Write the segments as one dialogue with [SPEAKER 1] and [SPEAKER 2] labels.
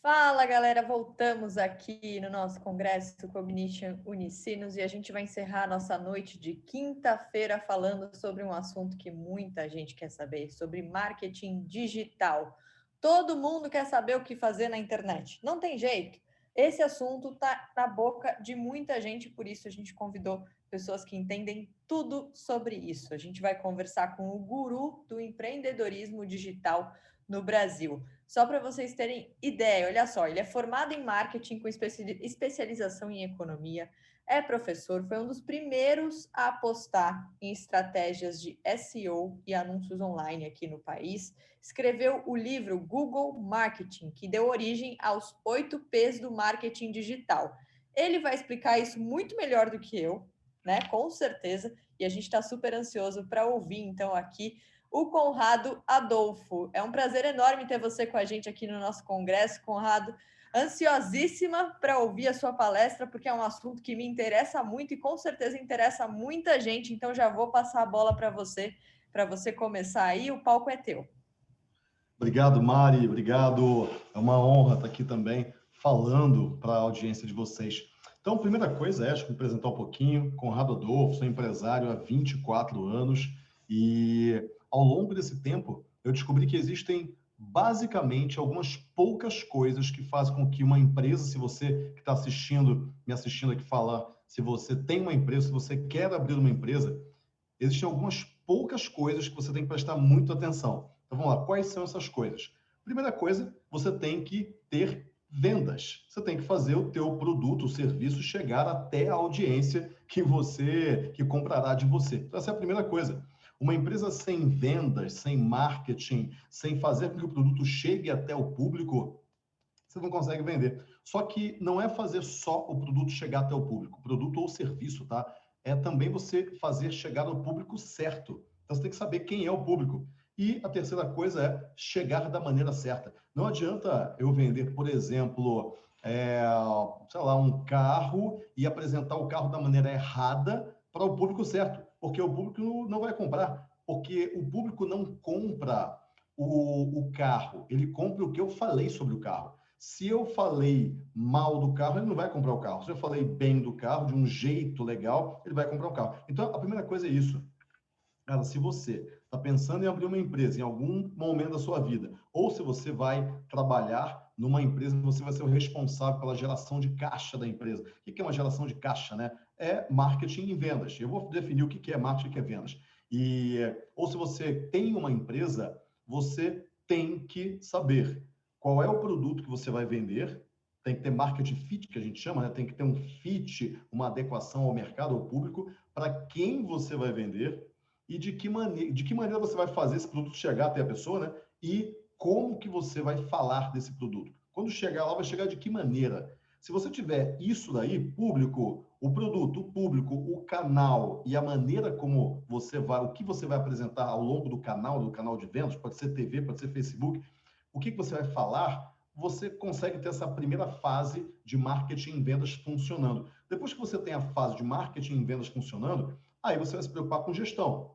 [SPEAKER 1] Fala, galera! Voltamos aqui no nosso congresso Cognition Unicinos e a gente vai encerrar a nossa noite de quinta-feira falando sobre um assunto que muita gente quer saber, sobre marketing digital. Todo mundo quer saber o que fazer na internet. Não tem jeito. Esse assunto está na boca de muita gente, por isso a gente convidou pessoas que entendem tudo sobre isso. A gente vai conversar com o guru do empreendedorismo digital no Brasil. Só para vocês terem ideia, olha só, ele é formado em marketing com especialização em economia, é professor, foi um dos primeiros a apostar em estratégias de SEO e anúncios online aqui no país. Escreveu o livro Google Marketing, que deu origem aos 8 P's do marketing digital. Ele vai explicar isso muito melhor do que eu, né? Com certeza. E a gente está super ansioso para ouvir, então, aqui o Conrado Adolfo. É um prazer enorme ter você com a gente aqui no nosso congresso, Conrado. Ansiosíssima para ouvir a sua palestra, porque é um assunto que me interessa muito e com certeza interessa muita gente. Então já vou passar a bola para você começar aí. O palco é teu.
[SPEAKER 2] Obrigado, Mari. Obrigado. É uma honra estar aqui também falando para a audiência de vocês. Então, a primeira coisa é, acho que me apresentar um pouquinho. Conrado Adolfo, sou empresário há 24 anos e ao longo desse tempo eu descobri que existem basicamente algumas poucas coisas que fazem com que uma empresa, se você que está assistindo, me assistindo aqui falar, se você tem uma empresa, se você quer abrir uma empresa, existem algumas poucas coisas que você tem que prestar muito atenção. Então vamos lá, quais são essas coisas? Primeira coisa, você tem que ter vendas. Você tem que fazer o teu produto, o serviço chegar até a audiência que comprará de você. Então, essa é a primeira coisa. Uma empresa sem vendas, sem marketing, sem fazer com que o produto chegue até o público, você não consegue vender. Só que não é fazer só o produto chegar até o público, produto ou serviço, tá? É também você fazer chegar ao público certo. Então você tem que saber quem é o público. E a terceira coisa é chegar da maneira certa. Não adianta eu vender, por exemplo, sei lá, um carro e apresentar o carro da maneira errada para o público certo, porque o público não vai comprar, porque o público não compra o carro, ele compra o que eu falei sobre o carro. Se eu falei mal do carro, ele não vai comprar o carro. Se eu falei bem do carro, de um jeito legal, ele vai comprar o carro. Então, a primeira coisa é isso. Cara, se você está pensando em abrir uma empresa em algum momento da sua vida, ou se você vai trabalhar numa empresa, você vai ser o responsável pela geração de caixa da empresa. O que é uma geração de caixa, né? É marketing e vendas. Eu vou definir o que é marketing e o que é vendas. Ou se você tem uma empresa, você tem que saber qual é o produto que você vai vender. Tem que ter marketing fit, que a gente chama, né? Tem que ter um fit, uma adequação ao mercado, ao público, para quem você vai vender e de que maneira você vai fazer esse produto chegar até a pessoa, né? E como que você vai falar desse produto. Quando chegar lá, vai chegar de que maneira? Se você tiver isso daí, público, o produto, o público, o canal e a maneira como você vai, o que você vai apresentar ao longo do canal de vendas, pode ser TV, pode ser Facebook, o que você vai falar, você consegue ter essa primeira fase de marketing e vendas funcionando. Depois que você tem a fase de marketing e vendas funcionando, aí você vai se preocupar com gestão.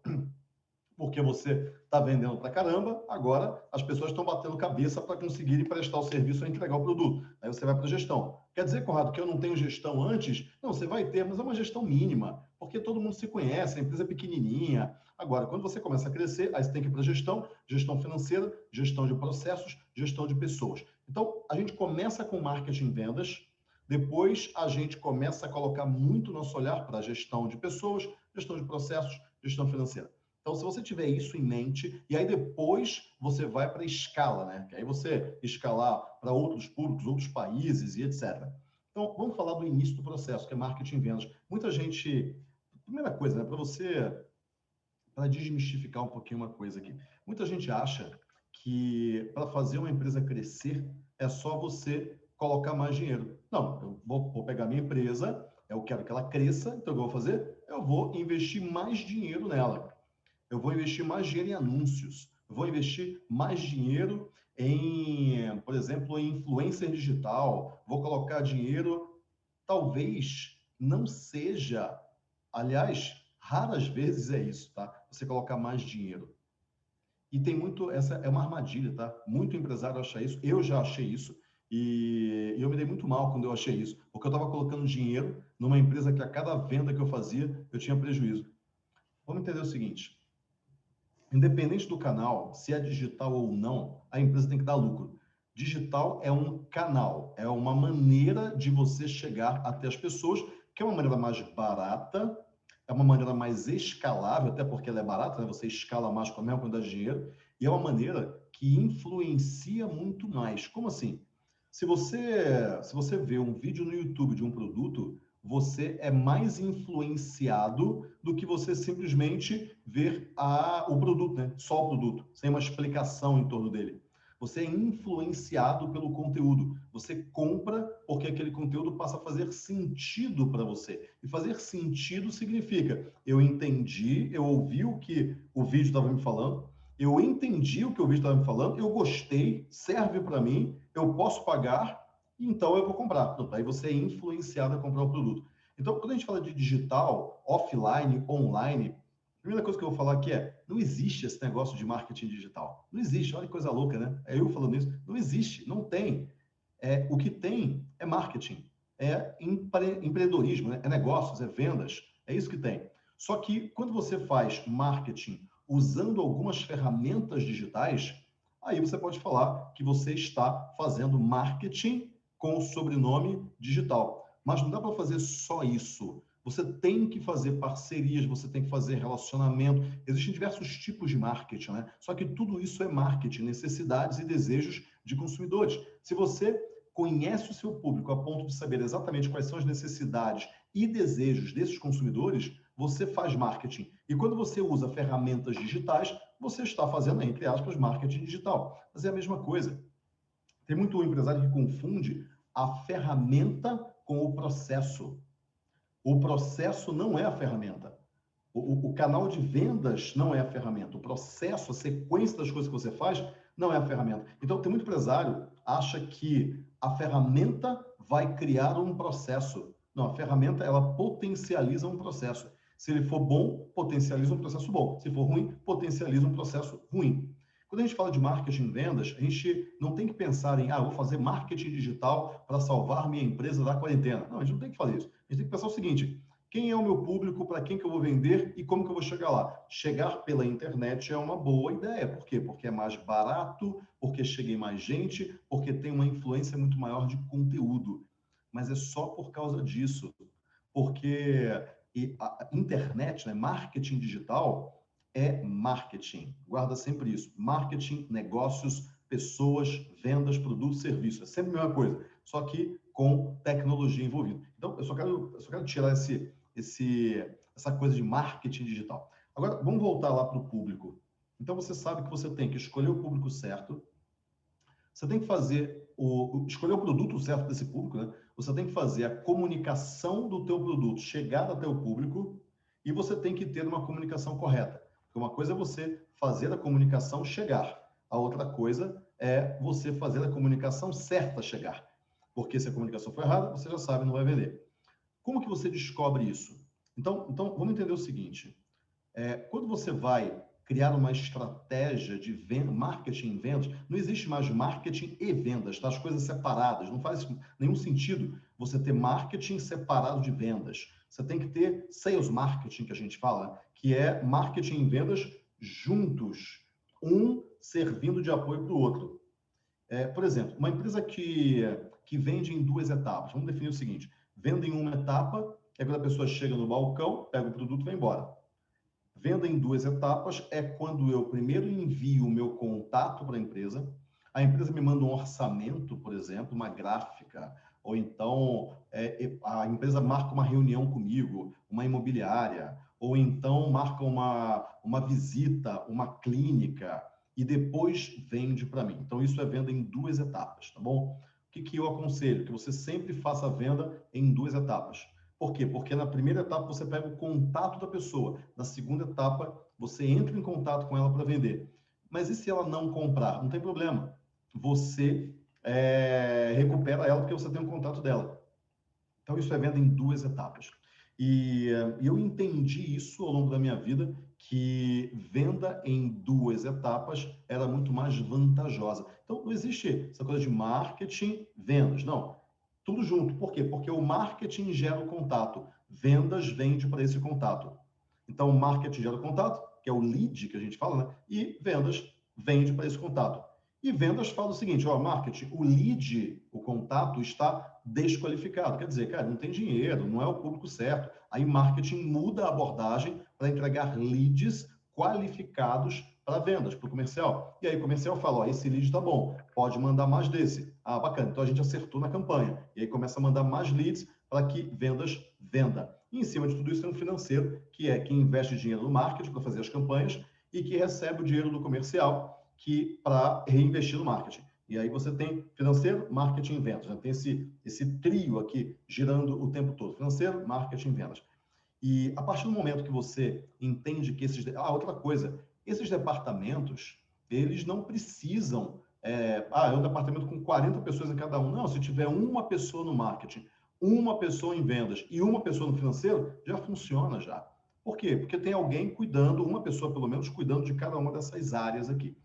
[SPEAKER 2] Porque você está vendendo para caramba, agora as pessoas estão batendo cabeça para conseguirem prestar o serviço ou entregar o produto. Aí você vai para a gestão. Quer dizer, Conrado, que eu não tenho gestão antes? Não, você vai ter, mas é uma gestão mínima, porque todo mundo se conhece, a empresa é pequenininha. Agora, quando você começa a crescer, aí você tem que ir para a gestão, gestão financeira, gestão de processos, gestão de pessoas. Então, a gente começa com marketing e vendas, depois a gente começa a colocar muito nosso olhar para a gestão de pessoas, gestão de processos, gestão financeira. Então, se você tiver isso em mente, e aí depois você vai para a escala, né? Que aí você escalar para outros públicos, outros países e etc. Então, vamos falar do início do processo, que é marketing e vendas. Muita gente... Primeira coisa, né? Para desmistificar um pouquinho uma coisa aqui. Muita gente acha que para fazer uma empresa crescer é só você colocar mais dinheiro. Não, eu vou pegar minha empresa, eu quero que ela cresça, então o que eu vou fazer? Eu vou investir mais dinheiro nela. Eu vou investir mais dinheiro em anúncios, eu vou investir mais dinheiro em, por exemplo, em influencer digital, vou colocar dinheiro, talvez não seja, aliás, raras vezes é isso, tá? Você colocar mais dinheiro. E tem muito, essa é uma armadilha, tá? Muito empresário acha isso, eu já achei isso, E eu me dei muito mal quando eu achei isso, porque eu estava colocando dinheiro numa empresa que a cada venda que eu fazia, eu tinha prejuízo. Vamos entender o seguinte, independente do canal, se é digital ou não, a empresa tem que dar lucro. Digital é um canal, é uma maneira de você chegar até as pessoas, que é uma maneira mais barata, é uma maneira mais escalável, até porque ela é barata, né? Você escala mais com a mesma quantidade de dinheiro, e é uma maneira que influencia muito mais. Como assim? Se você vê um vídeo no YouTube de um produto, você é mais influenciado do que você simplesmente ver o produto, né? Só o produto, sem uma explicação em torno dele. Você é influenciado pelo conteúdo. Você compra porque aquele conteúdo passa a fazer sentido para você. E fazer sentido significa, eu entendi, eu ouvi o que o vídeo estava me falando, eu entendi o que o vídeo estava me falando, eu gostei, serve para mim, eu posso pagar, então eu vou comprar. Aí você é influenciado a comprar o produto. Então, quando a gente fala de digital, offline, online, a primeira coisa que eu vou falar aqui é, não existe esse negócio de marketing digital. Não existe, olha que coisa louca, né? É eu falando isso. Não existe, não tem. O que tem é marketing, é empreendedorismo, né? É negócios, é vendas, é isso que tem. Só que quando você faz marketing usando algumas ferramentas digitais, aí você pode falar que você está fazendo marketing com o sobrenome digital. Mas não dá para fazer só isso. Você tem que fazer parcerias, você tem que fazer relacionamento. Existem diversos tipos de marketing, né? Só que tudo isso é marketing, necessidades e desejos de consumidores. Se você conhece o seu público a ponto de saber exatamente quais são as necessidades e desejos desses consumidores, você faz marketing. E quando você usa ferramentas digitais, você está fazendo, entre aspas, marketing digital. Mas é a mesma coisa. Tem muito empresário que confunde a ferramenta com o processo. O processo não é a ferramenta. O canal de vendas não é a ferramenta. O processo, a sequência das coisas que você faz, não é a ferramenta. Então, tem muito empresário que acha que a ferramenta vai criar um processo. Não, a ferramenta, ela potencializa um processo. Se ele for bom, potencializa um processo bom. Se for ruim, potencializa um processo ruim. Quando a gente fala de marketing e vendas, a gente não tem que pensar em, vou fazer marketing digital para salvar minha empresa da quarentena. Não, a gente não tem que fazer isso. A gente tem que pensar o seguinte, quem é o meu público, para quem que eu vou vender e como que eu vou chegar lá? Chegar pela internet é uma boa ideia. Por quê? Porque é mais barato, porque chega em mais gente, porque tem uma influência muito maior de conteúdo. Mas é só por causa disso. Porque a internet, né, marketing digital, é marketing. Guarda sempre isso. Marketing, negócios, pessoas, vendas, produtos, serviços. É sempre a mesma coisa, só que com tecnologia envolvida. Então, eu só quero tirar essa coisa de marketing digital. Agora, vamos voltar lá para o público. Então, você sabe que você tem que escolher o público certo, você tem que escolher o produto certo desse público, né? Você tem que fazer a comunicação do teu produto chegar até o público e você tem que ter uma comunicação correta. Porque uma coisa é você fazer a comunicação chegar, a outra coisa é você fazer a comunicação certa chegar. Porque se a comunicação for errada, você já sabe, não vai vender. Como que você descobre isso? Então vamos entender o seguinte. Quando você vai criar uma estratégia de venda, marketing e vendas, não existe mais marketing e vendas, tá? As coisas separadas. Não faz nenhum sentido você ter marketing separado de vendas. Você tem que ter sales marketing, que a gente fala, que é marketing e vendas juntos, um servindo de apoio para o outro. Por exemplo, uma empresa que vende em duas etapas. Vamos definir o seguinte: venda em uma etapa é quando a pessoa chega no balcão, pega o produto e vai embora. Venda em duas etapas é quando eu primeiro envio o meu contato para a empresa me manda um orçamento, por exemplo, uma gráfica, ou então a empresa marca uma reunião comigo, uma imobiliária, ou então marca uma visita, uma clínica, e depois vende para mim. Então, isso é venda em duas etapas, tá bom? O que eu aconselho? Que você sempre faça a venda em duas etapas. Por quê? Porque na primeira etapa você pega o contato da pessoa, na segunda etapa você entra em contato com ela para vender. Mas e se ela não comprar? Não tem problema. Você recupera ela porque você tem o contato dela. Então isso é venda em duas etapas. E eu entendi isso ao longo da minha vida, que venda em 2 etapas era muito mais vantajosa. Então, não existe essa coisa de marketing, vendas, não. Tudo junto. Por quê? Porque o marketing gera o contato, vendas vende para esse contato. Então, o marketing gera o contato, que é o lead que a gente fala, né? E vendas vende para esse contato. E vendas fala o seguinte, ó, marketing, o lead, o contato está desqualificado. Quer dizer, cara, não tem dinheiro, não é o público certo. Aí marketing muda a abordagem para entregar leads qualificados para vendas, para o comercial. E aí o comercial fala, ó, esse lead está bom, pode mandar mais desse. Ah, bacana, então a gente acertou na campanha. E aí começa a mandar mais leads para que vendas venda. E em cima de tudo isso tem um financeiro, que é quem investe dinheiro no marketing para fazer as campanhas e que recebe o dinheiro do comercial para reinvestir no marketing. E aí você tem financeiro, marketing e vendas. Né? Tem esse trio aqui girando o tempo todo. Financeiro, marketing e vendas. E a partir do momento que você entende que esses... Ah, outra coisa. Esses departamentos, eles não precisam... é um departamento com 40 pessoas em cada um. Não, se tiver uma pessoa no marketing, uma pessoa em vendas e uma pessoa no financeiro, já funciona já. Por quê? Porque tem alguém cuidando, uma pessoa pelo menos, cuidando de cada uma dessas áreas aqui.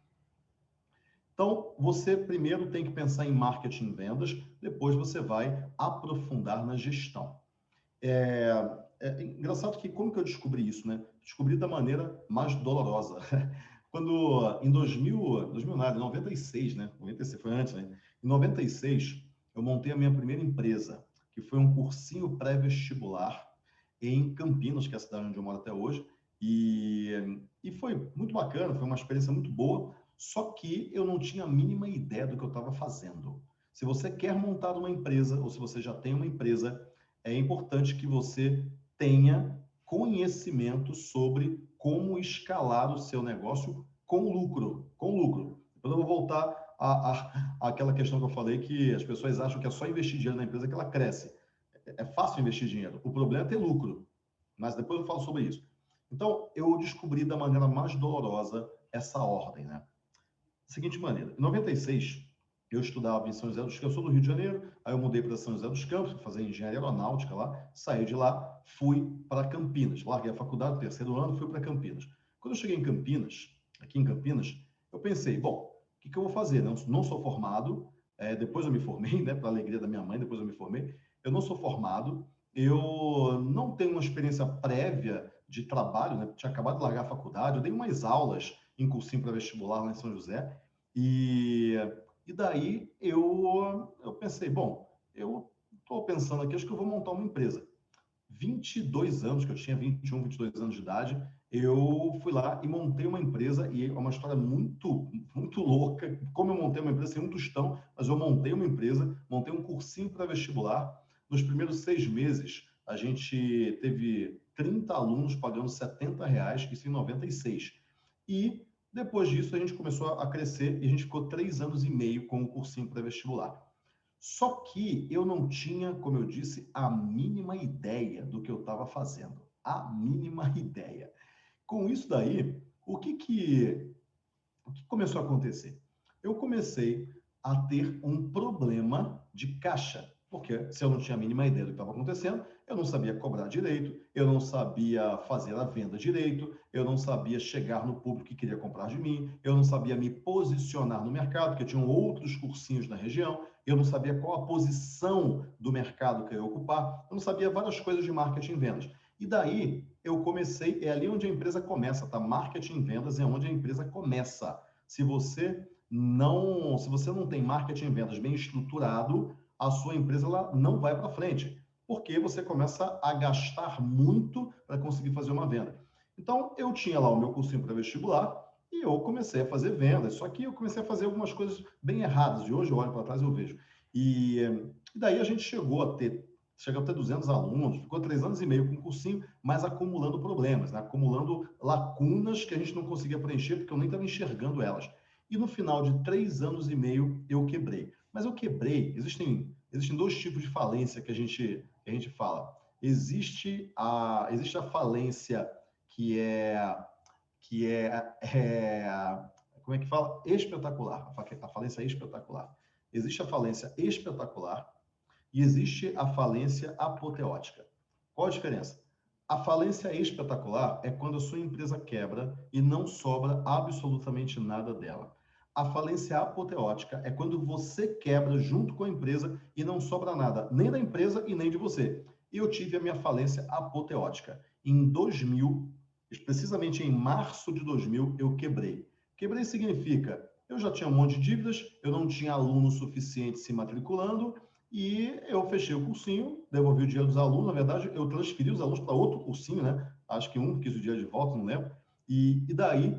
[SPEAKER 2] Então, você primeiro tem que pensar em marketing e vendas, depois você vai aprofundar na gestão. É engraçado que como que eu descobri isso, né? Descobri da maneira mais dolorosa. Quando, em 96, né? 96 foi antes, né? Em 96, eu montei a minha primeira empresa, que foi um cursinho pré-vestibular em Campinas, que é a cidade onde eu moro até hoje, e foi muito bacana, foi uma experiência muito boa, só que eu não tinha a mínima ideia do que eu estava fazendo. Se você quer montar uma empresa, ou se você já tem uma empresa, é importante que você tenha conhecimento sobre como escalar o seu negócio com lucro, com lucro. Depois eu vou voltar àquela questão que eu falei, que as pessoas acham que é só investir dinheiro na empresa que ela cresce. É fácil investir dinheiro. O problema é ter lucro. Mas depois eu falo sobre isso. Então, eu descobri da maneira mais dolorosa essa ordem, né? Da seguinte maneira, em 96, eu estudava em São José dos Campos, eu sou do Rio de Janeiro, aí eu mudei para São José dos Campos, para fazer engenharia aeronáutica lá, saí de lá, fui para Campinas, larguei a faculdade, terceiro ano, fui para Campinas. Quando eu cheguei em Campinas, aqui em Campinas, eu pensei, bom, o que eu vou fazer? Não sou formado, depois eu me formei, né, para a alegria da minha mãe, depois eu me formei, eu não sou formado, eu não tenho uma experiência prévia de trabalho, né, tinha acabado de largar a faculdade, eu dei umas aulas em cursinho para vestibular lá em São José, e daí eu pensei, bom, eu estou pensando aqui, acho que eu vou montar uma empresa. 22 anos, que eu tinha 21, 22 anos de idade, eu fui lá e montei uma empresa, e é uma história muito, muito louca, como eu montei uma empresa sem um tostão, mas eu montei uma empresa, montei um cursinho para vestibular. Nos primeiros 6 meses, a gente teve 30 alunos pagando R$ 70, isso em 96. E depois disso, a gente começou a crescer e a gente ficou 3 anos e meio com o cursinho pré-vestibular. Só que eu não tinha, como eu disse, a mínima ideia do que eu estava fazendo. A mínima ideia. Com isso daí, o que começou a acontecer? Eu comecei a ter um problema de caixa, porque se eu não tinha a mínima ideia do que estava acontecendo, eu não sabia cobrar direito, eu não sabia fazer a venda direito, eu não sabia chegar no público que queria comprar de mim, eu não sabia me posicionar no mercado, porque tinham outros cursinhos na região, eu não sabia qual a posição do mercado que eu ia ocupar, eu não sabia várias coisas de marketing e vendas. E daí eu comecei, é ali onde a empresa começa, tá? Marketing e vendas é onde a empresa começa. Se você não tem marketing e vendas bem estruturado, a sua empresa ela não vai para frente, porque você começa a gastar muito para conseguir fazer uma venda. Então, eu tinha lá o meu cursinho para vestibular e eu comecei a fazer vendas, só que eu comecei a fazer algumas coisas bem erradas, e hoje eu olho para trás e eu vejo. E daí a gente chegou a ter 200 alunos, ficou 3 anos e meio com o cursinho, mas acumulando problemas, né? Acumulando lacunas que a gente não conseguia preencher, porque eu nem estava enxergando elas. E no final de 3 anos e meio, eu quebrei. Mas eu quebrei, existem 2 tipos de falência que a gente fala. Existe a falência que é como é que fala? Espetacular. A falência espetacular. Existe a falência espetacular e existe a falência apoteótica. Qual a diferença? A falência espetacular é quando a sua empresa quebra e não sobra absolutamente nada dela. A falência apoteótica é quando você quebra junto com a empresa e não sobra nada, nem da empresa e nem de você. E eu tive a minha falência apoteótica. Em 2000, precisamente em março de 2000, eu quebrei. Quebrei significa, eu já tinha um monte de dívidas, eu não tinha aluno suficiente se matriculando, e eu fechei o cursinho, devolvi o dinheiro dos alunos. Na verdade, eu transferi os alunos para outro cursinho, né? Acho que um quis o dinheiro de volta, não lembro. E daí,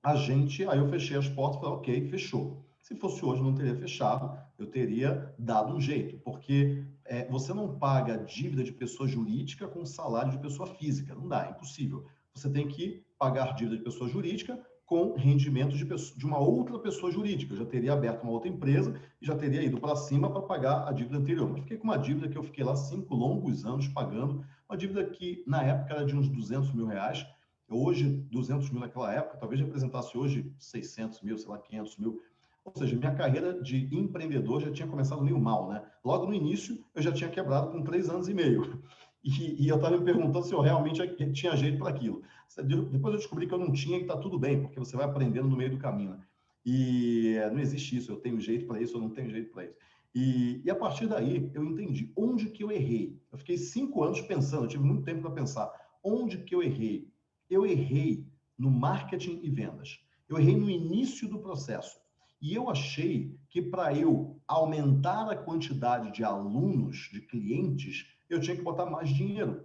[SPEAKER 2] aí eu fechei as portas e falei, ok, fechou. Se fosse hoje, não teria fechado, eu teria dado um jeito, porque você não paga dívida de pessoa jurídica com salário de pessoa física. Não dá, é impossível. Você tem que pagar dívida de pessoa jurídica com rendimentos de uma outra pessoa jurídica. Eu já teria aberto uma outra empresa e já teria ido para cima para pagar a dívida anterior. Mas fiquei com uma dívida que eu fiquei lá 5 longos anos pagando, uma dívida que na época era de uns 200 mil reais. Hoje, 200 mil naquela época, talvez representasse hoje 600 mil, sei lá, 500 mil. Ou seja, minha carreira de empreendedor já tinha começado meio mal, né? Logo no início, eu já tinha quebrado com 3 anos e meio. E eu estava me perguntando se eu realmente tinha jeito para aquilo. Depois eu descobri que eu não tinha e está tudo bem, porque você vai aprendendo no meio do caminho, né? E não existe isso, eu tenho jeito para isso, eu não tenho jeito para isso. E a partir daí, eu entendi onde que eu errei. Eu fiquei 5 anos pensando, eu tive muito tempo para pensar onde que eu errei. Eu errei no marketing e vendas. Eu errei no início do processo. E eu achei que para eu aumentar a quantidade de alunos, de clientes, eu tinha que botar mais dinheiro.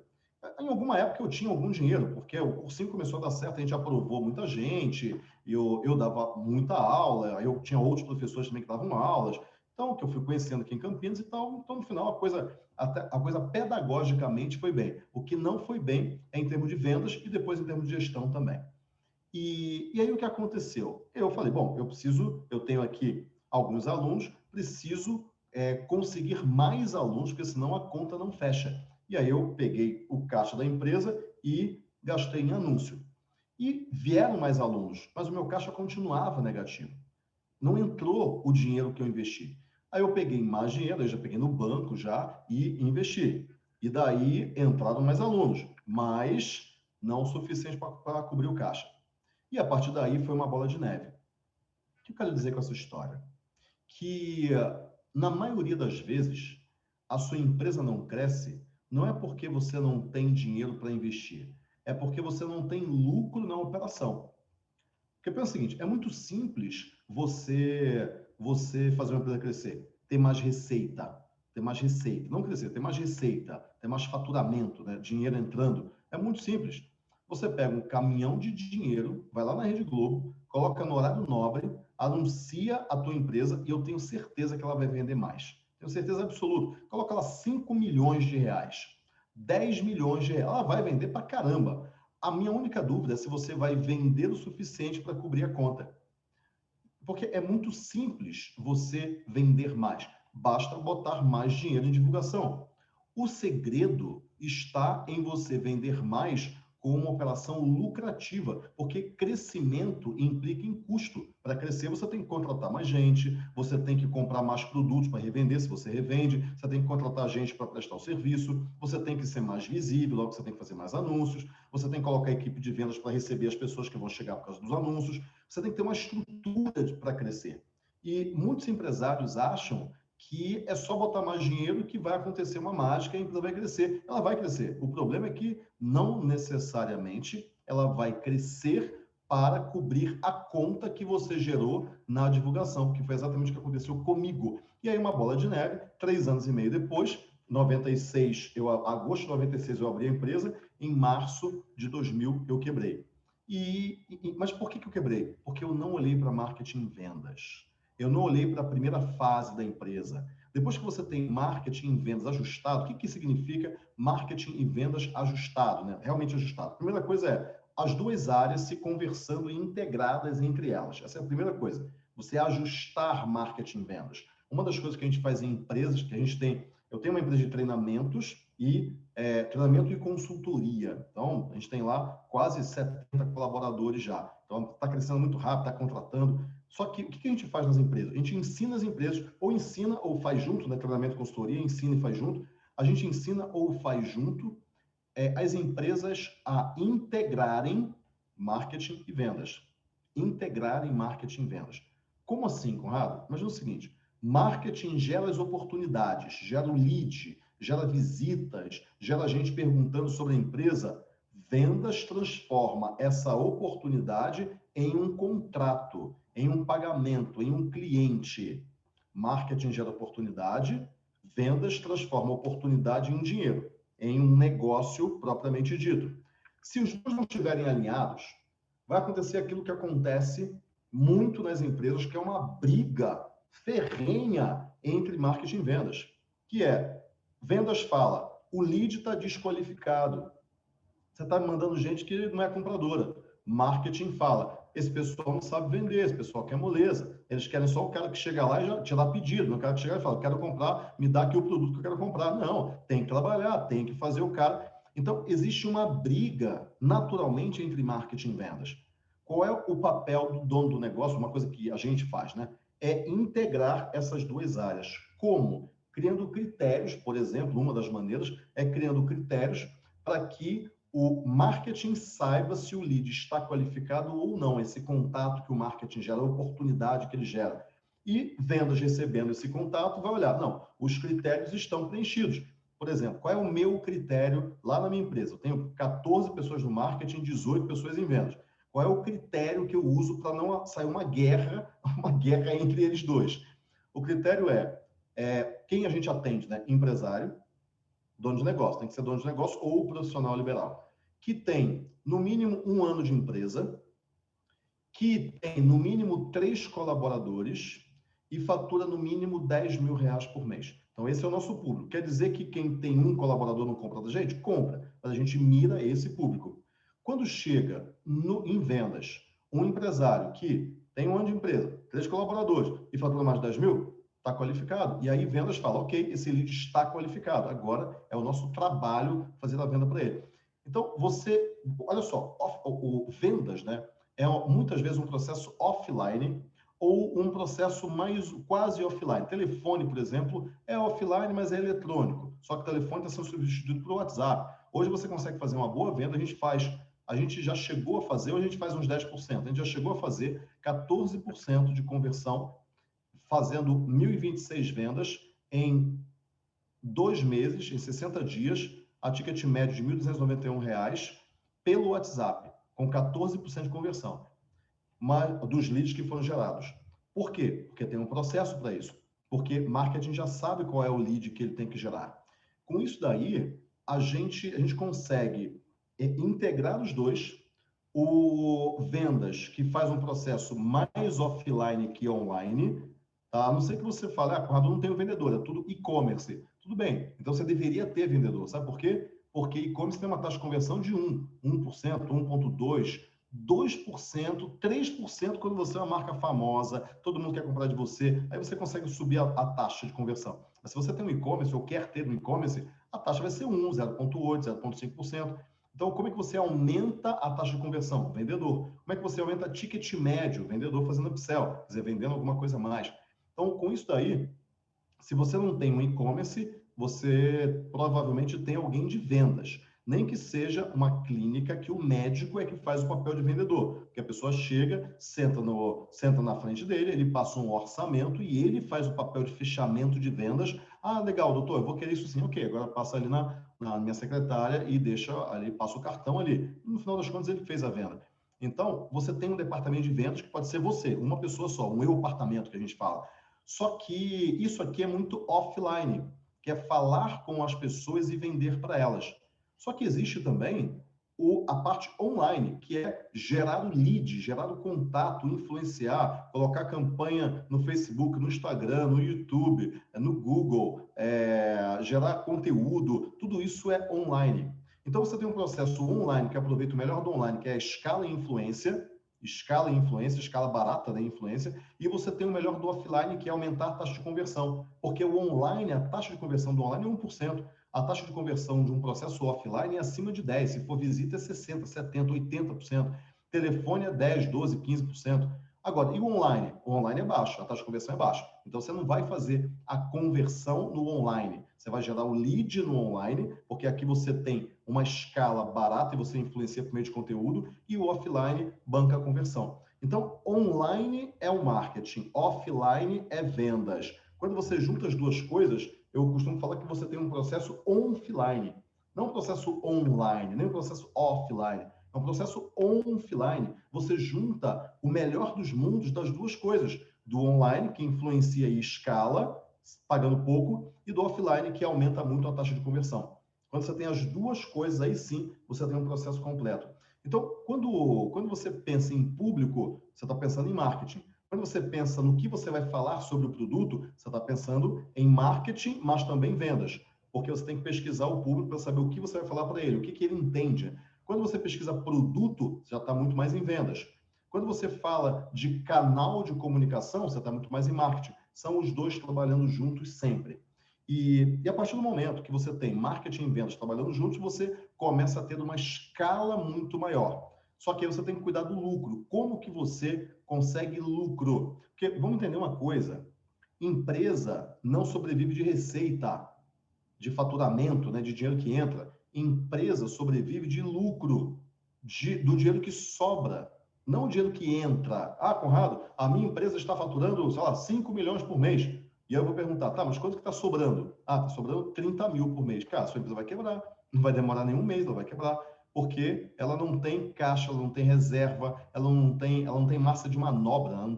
[SPEAKER 2] Em alguma época eu tinha algum dinheiro, porque o cursinho começou a dar certo, a gente aprovou muita gente, eu dava muita aula, eu tinha outros professores também que davam aulas, então, que eu fui conhecendo aqui em Campinas e tal. Então, no final, a coisa pedagogicamente foi bem. O que não foi bem é em termos de vendas e depois em termos de gestão também. E aí o que aconteceu? Eu falei, bom, eu tenho aqui alguns alunos, preciso conseguir mais alunos, porque senão a conta não fecha. E aí eu peguei o caixa da empresa e gastei em anúncio. E vieram mais alunos, mas o meu caixa continuava negativo. Não entrou o dinheiro que eu investi. Aí eu peguei mais dinheiro, eu já peguei no banco já e investi. E daí entraram mais alunos, mas não o suficiente para cobrir o caixa. E a partir daí foi uma bola de neve. O que eu quero dizer com essa história? Que na maioria das vezes a sua empresa não cresce não é porque você não tem dinheiro para investir, é porque você não tem lucro na operação. Porque pensa o seguinte, é muito simples você fazer uma empresa crescer, ter mais receita, não crescer, ter mais receita, ter mais faturamento, né? Dinheiro entrando. É muito simples. Você pega um caminhão de dinheiro, vai lá na Rede Globo, coloca no horário nobre, anuncia a tua empresa e eu tenho certeza que ela vai vender mais. Tenho certeza absoluta. Coloca lá 5 milhões de reais, 10 milhões de reais. Ela vai vender pra caramba. A minha única dúvida é se você vai vender o suficiente para cobrir a conta. Porque é muito simples você vender mais. Basta botar mais dinheiro em divulgação. O segredo está em você vender mais com uma operação lucrativa, porque crescimento implica em custo. Para crescer, você tem que contratar mais gente, você tem que comprar mais produtos para revender, se você revende, você tem que contratar gente para prestar o serviço, você tem que ser mais visível, logo você tem que fazer mais anúncios, você tem que colocar a equipe de vendas para receber as pessoas que vão chegar por causa dos anúncios, você tem que ter uma estrutura para crescer. E muitos empresários acham que é só botar mais dinheiro que vai acontecer uma mágica e a empresa vai crescer. Ela vai crescer. O problema é que não necessariamente ela vai crescer para cobrir a conta que você gerou na divulgação, que foi exatamente o que aconteceu comigo. E aí uma bola de neve, 3 anos e meio depois, 96, agosto de 96 eu abri a empresa, em março de 2000 eu quebrei. Mas por que eu quebrei? Porque eu não olhei para marketing e vendas. Eu não olhei para a primeira fase da empresa. Depois que você tem marketing e vendas ajustado, o que significa marketing e vendas ajustado, né? Realmente ajustado. A primeira coisa é as duas áreas se conversando e integradas entre elas. Essa é a primeira coisa. Você ajustar marketing e vendas. Uma das coisas que a gente faz em empresas, eu tenho uma empresa de treinamentos e treinamento e consultoria. Então, a gente tem lá quase 70 colaboradores já. Então, está crescendo muito rápido, está contratando. Só que o que a gente faz nas empresas? A gente ensina as empresas, ou ensina ou faz junto, né? Treinamento e consultoria, ensina e faz junto. A gente ensina ou faz junto as empresas a integrarem marketing e vendas. Integrarem marketing e vendas. Como assim, Conrado? Imagina o seguinte, marketing gera as oportunidades, gera o lead, gera visitas, gera gente perguntando sobre a empresa. Vendas transforma essa oportunidade em um contrato, em um pagamento, em um cliente. Marketing gera oportunidade, vendas transforma oportunidade em dinheiro, em um negócio propriamente dito. Se os dois não estiverem alinhados, vai acontecer aquilo que acontece muito nas empresas, que é uma briga ferrenha entre marketing e vendas, que é, vendas fala, o lead está desqualificado, você está mandando gente que não é compradora. Marketing fala, esse pessoal não sabe vender, esse pessoal quer moleza. Eles querem só o cara que chega lá e já te dá pedido, não o cara que chega e fala, quero comprar, me dá aqui o produto que eu quero comprar. Não, tem que trabalhar, tem que fazer o cara. Então, existe uma briga naturalmente entre marketing e vendas. Qual é o papel do dono do negócio? Uma coisa que a gente faz, né? É integrar essas duas áreas. Como? Criando critérios, por exemplo, uma das maneiras é criando critérios para que o marketing saiba se o lead está qualificado ou não, esse contato que o marketing gera, a oportunidade que ele gera. E vendas recebendo esse contato, vai olhar, não, os critérios estão preenchidos. Por exemplo, qual é o meu critério lá na minha empresa? Eu tenho 14 pessoas no marketing, 18 pessoas em vendas. Qual é o critério que eu uso para não sair uma guerra entre eles dois? O critério quem a gente atende, né? Empresário, dono de negócio, tem que ser dono de negócio ou profissional liberal, que tem no mínimo 1 ano de empresa, que tem no mínimo 3 colaboradores e fatura no mínimo R$ 10.000 por mês. Então, esse é o nosso público. Quer dizer que quem tem um colaborador não compra da gente? Compra, mas a gente mira esse público. Quando chega em vendas, um empresário que tem 1 ano de empresa, 3 colaboradores e fatura mais de 10 mil, está qualificado. E aí vendas fala, ok, esse lead está qualificado. Agora é o nosso trabalho fazer a venda para ele. Então, olha só, o vendas, né, é muitas vezes um processo offline ou um processo mais quase offline. Telefone, por exemplo, é offline, mas é eletrônico. Só que o telefone está sendo substituído por WhatsApp. Hoje você consegue fazer uma boa venda, a gente já chegou a fazer, hoje a gente faz uns 10%, a gente já chegou a fazer 14% de conversão, fazendo 1.026 vendas em 2 meses, em 60 dias, a ticket médio de R$ 1.291 pelo WhatsApp, com 14% de conversão dos leads que foram gerados. Por quê? Porque tem um processo para isso. Porque marketing já sabe qual é o lead que ele tem que gerar. Com isso daí, a gente consegue integrar os dois, o vendas, que faz um processo mais offline que online, tá? A não ser que você fale, Conrado, não tenho vendedor, é tudo e-commerce. Tudo bem, então você deveria ter vendedor. Sabe por quê? Porque e-commerce tem uma taxa de conversão de 1%, 1,2%, 2%, 3% quando você é uma marca famosa, todo mundo quer comprar de você, aí você consegue subir a taxa de conversão. Mas se você tem um e-commerce ou quer ter um e-commerce, a taxa vai ser 1, 0,8%, 0,5%. Então, como é que você aumenta a taxa de conversão? Vendedor. Como é que você aumenta ticket médio? Vendedor fazendo upsell, quer dizer, vendendo alguma coisa a mais. Então, com isso daí, se você não tem um e-commerce, você provavelmente tem alguém de vendas. Nem que seja uma clínica que o médico é que faz o papel de vendedor. Porque a pessoa chega, senta na frente dele, ele passa um orçamento e ele faz o papel de fechamento de vendas. Ah, legal, doutor, eu vou querer isso sim. Ok, agora passa ali na minha secretária e deixa ali, passa o cartão ali. No final das contas, ele fez a venda. Então, você tem um departamento de vendas que pode ser você, uma pessoa só, um apartamento que a gente fala. Só que isso aqui é muito offline, que é falar com as pessoas e vender para elas. Só que existe também a parte online, que é gerar o lead, gerar o contato, influenciar, colocar campanha no Facebook, no Instagram, no YouTube, no Google, gerar conteúdo, tudo isso é online. Então você tem um processo online que aproveita o melhor do online, que é a escala e influência, escala barata da influência, e você tem o melhor do offline, que é aumentar a taxa de conversão, porque o online, a taxa de conversão do online é 1%, a taxa de conversão de um processo offline é acima de 10%, se for visita é 60%, 70%, 80%, telefone é 10%, 12%, 15%. Agora, e o online? O online é baixo, a taxa de conversão é baixa. Então, você não vai fazer a conversão no online. Você vai gerar o lead no online, porque aqui você tem uma escala barata e você influencia por meio de conteúdo, e o offline banca a conversão. Então, online é o marketing, offline é vendas. Quando você junta as duas coisas, eu costumo falar que você tem um processo offline, não um processo online, nem um processo offline. É um processo offline. Você junta o melhor dos mundos das duas coisas. Do online, que influencia e escala, pagando pouco, e do offline, que aumenta muito a taxa de conversão. Quando você tem as duas coisas, aí sim, você tem um processo completo. Então, quando você pensa em público, você está pensando em marketing. Quando você pensa no que você vai falar sobre o produto, você está pensando em marketing, mas também em vendas. Porque você tem que pesquisar o público para saber o que você vai falar para ele, o que ele entende. Quando você pesquisa produto, você já está muito mais em vendas. Quando você fala de canal de comunicação, você está muito mais em marketing. São os dois trabalhando juntos sempre. E a partir do momento que você tem marketing e vendas trabalhando juntos, você começa a ter uma escala muito maior. Só que aí você tem que cuidar do lucro. Como que você consegue lucro? Porque vamos entender uma coisa: empresa não sobrevive de receita, de faturamento, né, de dinheiro que entra. Empresa sobrevive de lucro, do dinheiro que sobra, não o dinheiro que entra. Ah, Conrado, a minha empresa está faturando, sei lá, 5 milhões por mês. E aí eu vou perguntar, tá, mas quanto que está sobrando? Ah, está sobrando 30 mil por mês. Cara, sua empresa vai quebrar. Não vai demorar nenhum mês, ela vai quebrar. Porque ela não tem caixa, ela não tem reserva, ela não tem massa de manobra, ela não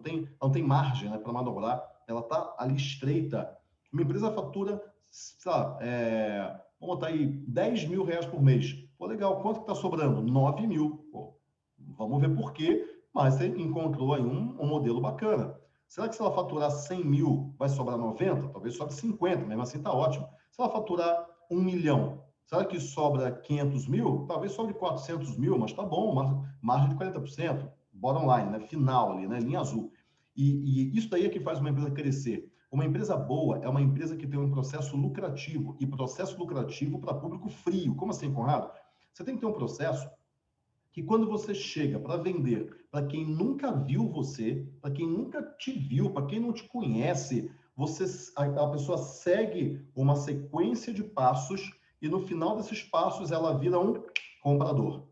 [SPEAKER 2] tem margem, né, para manobrar. Ela está ali estreita. Uma empresa fatura, sei lá, vamos botar aí 10 mil reais por mês. Pô, legal, quanto que está sobrando? 9 mil. Pô, vamos ver por quê, mas você encontrou aí um modelo bacana. Será que se ela faturar 100 mil, vai sobrar 90? Talvez sobre 50, mesmo assim está ótimo. Se ela faturar 1 milhão, será que sobra 500 mil? Talvez sobre 400 mil, mas tá bom, margem de 40%. Bottom line, né? Final ali, né? Linha azul. E isso daí é que faz uma empresa crescer. Uma empresa boa é uma empresa que tem um processo lucrativo, e processo lucrativo para público frio. Como assim, Conrado? Você tem que ter um processo que quando você chega para vender para quem nunca viu você, para quem nunca te viu, para quem não te conhece, a pessoa segue uma sequência de passos e no final desses passos ela vira um comprador.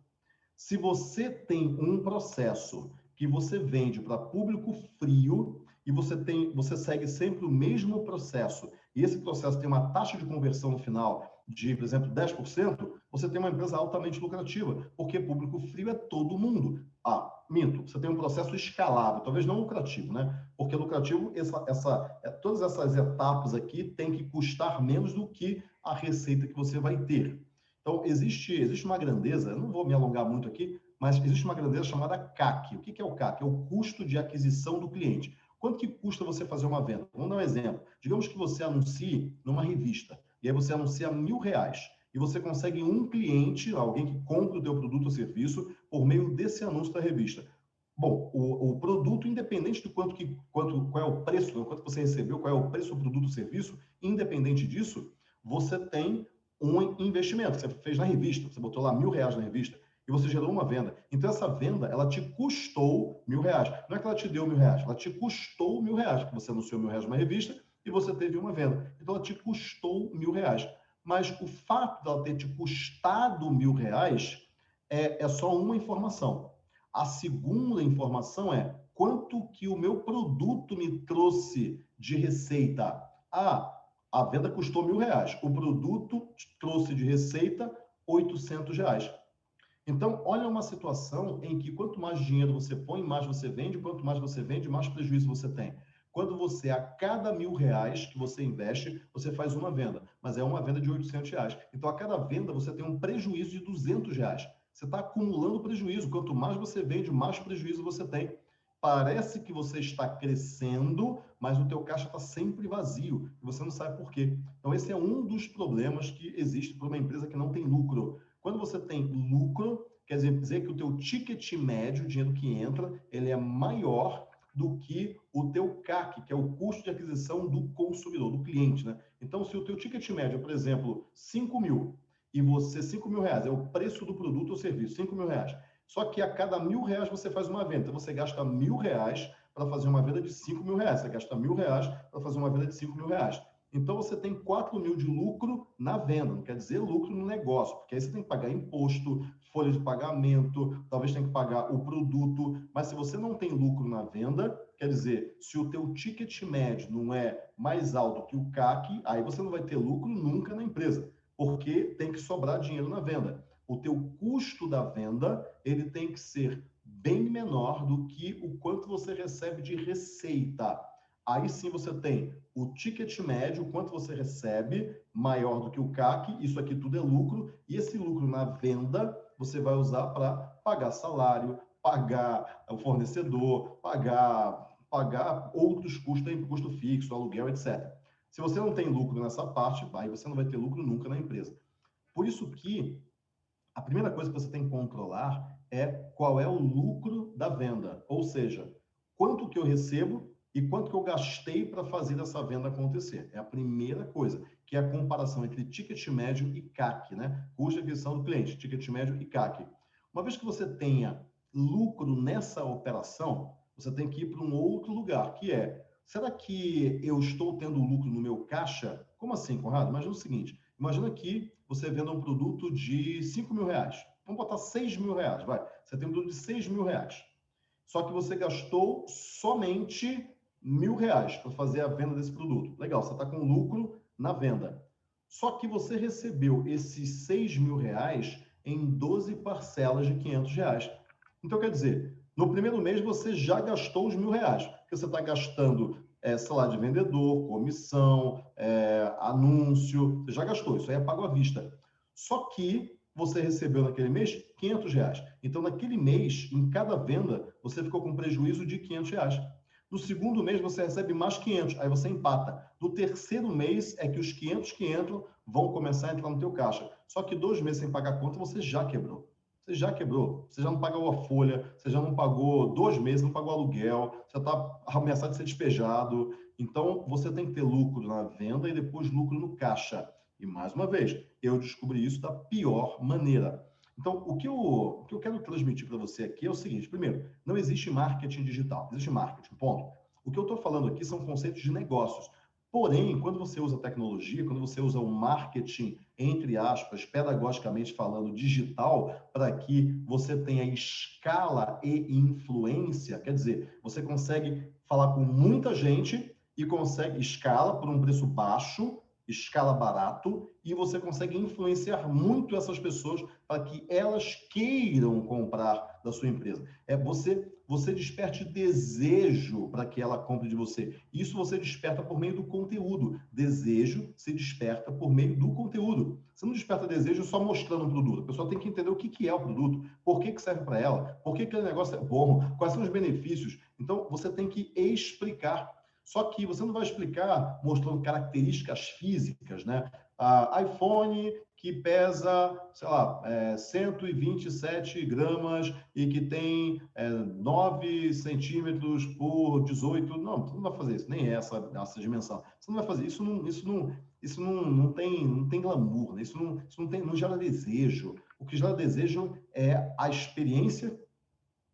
[SPEAKER 2] Se você tem um processo que você vende para público frio e você segue sempre o mesmo processo, e esse processo tem uma taxa de conversão no final de, por exemplo, 10%, você tem uma empresa altamente lucrativa, porque público frio é todo mundo. Ah, minto, você tem um processo escalável, talvez não lucrativo, né? Porque lucrativo, todas essas etapas aqui têm que custar menos do que a receita que você vai ter. Então, existe uma grandeza, eu não vou me alongar muito aqui, mas existe uma grandeza chamada CAC. O que é o CAC? É o custo de aquisição do cliente. Quanto que custa você fazer uma venda? Vamos dar um exemplo. Digamos que você anuncie numa revista, e aí você anuncia R$ 1.000, e você consegue um cliente, alguém que compra o teu produto ou serviço, por meio desse anúncio da revista. Bom, o produto, independente do qual é o preço, quanto você recebeu, qual é o preço do produto ou serviço, independente disso, você tem um investimento que você fez na revista, você botou lá R$ 1.000 na revista e você gerou uma venda. Então, essa venda, ela te custou R$ 1.000. Não é que ela te deu R$ 1.000, ela te custou R$ 1.000, porque você anunciou R$ 1.000 numa revista e você teve uma venda. Então, ela te custou R$ 1.000. Mas o fato dela ter te custado R$ 1.000 é só uma informação. A segunda informação é quanto que o meu produto me trouxe de receita. Ah, a venda custou R$ 1.000. O produto trouxe de receita R$ 800. Então, olha uma situação em que quanto mais dinheiro você põe, mais você vende. Quanto mais você vende, mais prejuízo você tem. Quando você, a cada R$ 1.000 que você investe, você faz uma venda. Mas é uma venda de R$ 800. Então, a cada venda, você tem um prejuízo de R$ 200. Você está acumulando prejuízo. Quanto mais você vende, mais prejuízo você tem. Parece que você está crescendo, mas o teu caixa está sempre vazio. E você não sabe por quê. Então, esse é um dos problemas que existe para uma empresa que não tem lucro. Quando você tem lucro, quer dizer que o teu ticket médio, o dinheiro que entra, ele é maior do que o teu CAC, que é o custo de aquisição do consumidor, do cliente, né? Então, se o teu ticket médio, por exemplo, 5 mil, e você, R$ 5.000 é o preço do produto ou serviço, R$ 5.000. Só que a cada R$ 1.000 você faz uma venda. Então, você gasta R$ 1.000 para fazer uma venda de 5 mil reais. Você gasta R$1.000 para fazer uma venda de 5 mil reais. Então, você tem 4 mil de lucro na venda, não quer dizer lucro no negócio, porque aí você tem que pagar imposto, folha de pagamento, talvez tenha que pagar o produto, mas se você não tem lucro na venda, quer dizer, se o teu ticket médio não é mais alto que o CAC, aí você não vai ter lucro nunca na empresa, porque tem que sobrar dinheiro na venda. O teu custo da venda, ele tem que ser bem menor do que o quanto você recebe de receita. Aí sim você tem o ticket médio, o quanto você recebe, maior do que o CAC, isso aqui tudo é lucro, e esse lucro na venda você vai usar para pagar salário, pagar o fornecedor, pagar outros custos, custo fixo, aluguel, etc. Se você não tem lucro nessa parte, aí você não vai ter lucro nunca na empresa. Por isso que a primeira coisa que você tem que controlar é qual é o lucro da venda, ou seja, quanto que eu recebo e quanto que eu gastei para fazer essa venda acontecer. É a primeira coisa, que é a comparação entre ticket médio e CAC, né? Custo de aquisição do cliente, ticket médio e CAC. Uma vez que você tenha lucro nessa operação, você tem que ir para um outro lugar, que é, será que eu estou tendo lucro no meu caixa? Como assim, Conrado? Imagina o seguinte, imagina que você venda um produto de 5 mil reais. Vamos botar 6 mil reais, vai. Você tem um produto de 6 mil reais. Só que você gastou somente R$1.000 para fazer a venda desse produto. Legal, você está com lucro na venda. Só que você recebeu esses 6 mil reais em 12 parcelas de R$500. Então, quer dizer, no primeiro mês você já gastou os R$1.000, porque você está gastando salário de vendedor, comissão, anúncio, você já gastou, isso aí é pago à vista. Só que você recebeu naquele mês R$500. Então, naquele mês, em cada venda, você ficou com prejuízo de R$500. No segundo mês, você recebe mais 500, aí você empata. No terceiro mês, é que os 500 que entram vão começar a entrar no teu caixa. Só que 2 meses sem pagar a conta, você já quebrou. Você já quebrou, você já não pagou a folha, você já não pagou 2 meses, não pagou aluguel, você está ameaçado de ser despejado. Então, você tem que ter lucro na venda e depois lucro no caixa. E, mais uma vez, eu descobri isso da pior maneira. Então, o que eu quero transmitir para você aqui é o seguinte. Primeiro, não existe marketing digital, existe marketing, ponto. O que eu estou falando aqui são conceitos de negócios. Porém, quando você usa tecnologia, quando você usa o marketing, entre aspas, pedagogicamente falando, digital, para que você tenha escala e influência, quer dizer, você consegue falar com muita gente e consegue escala por um preço baixo, escala barato, e você consegue influenciar muito essas pessoas para que elas queiram comprar da sua empresa. Você desperte desejo para que ela compre de você. Isso você desperta por meio do conteúdo. Desejo se desperta por meio do conteúdo. Você não desperta desejo só mostrando um produto. A pessoa tem que entender o que é o produto, por que serve para ela, por que aquele negócio é bom, quais são os benefícios. Então, você tem que explicar. Só que você não vai explicar mostrando características físicas, né? iPhone que pesa, sei lá, 127 gramas e que tem 9 centímetros por 18. Não, você não vai fazer isso, nem essa dimensão. Você não vai fazer isso, não tem glamour, né? Isso não gera desejo. O que gera desejo é a experiência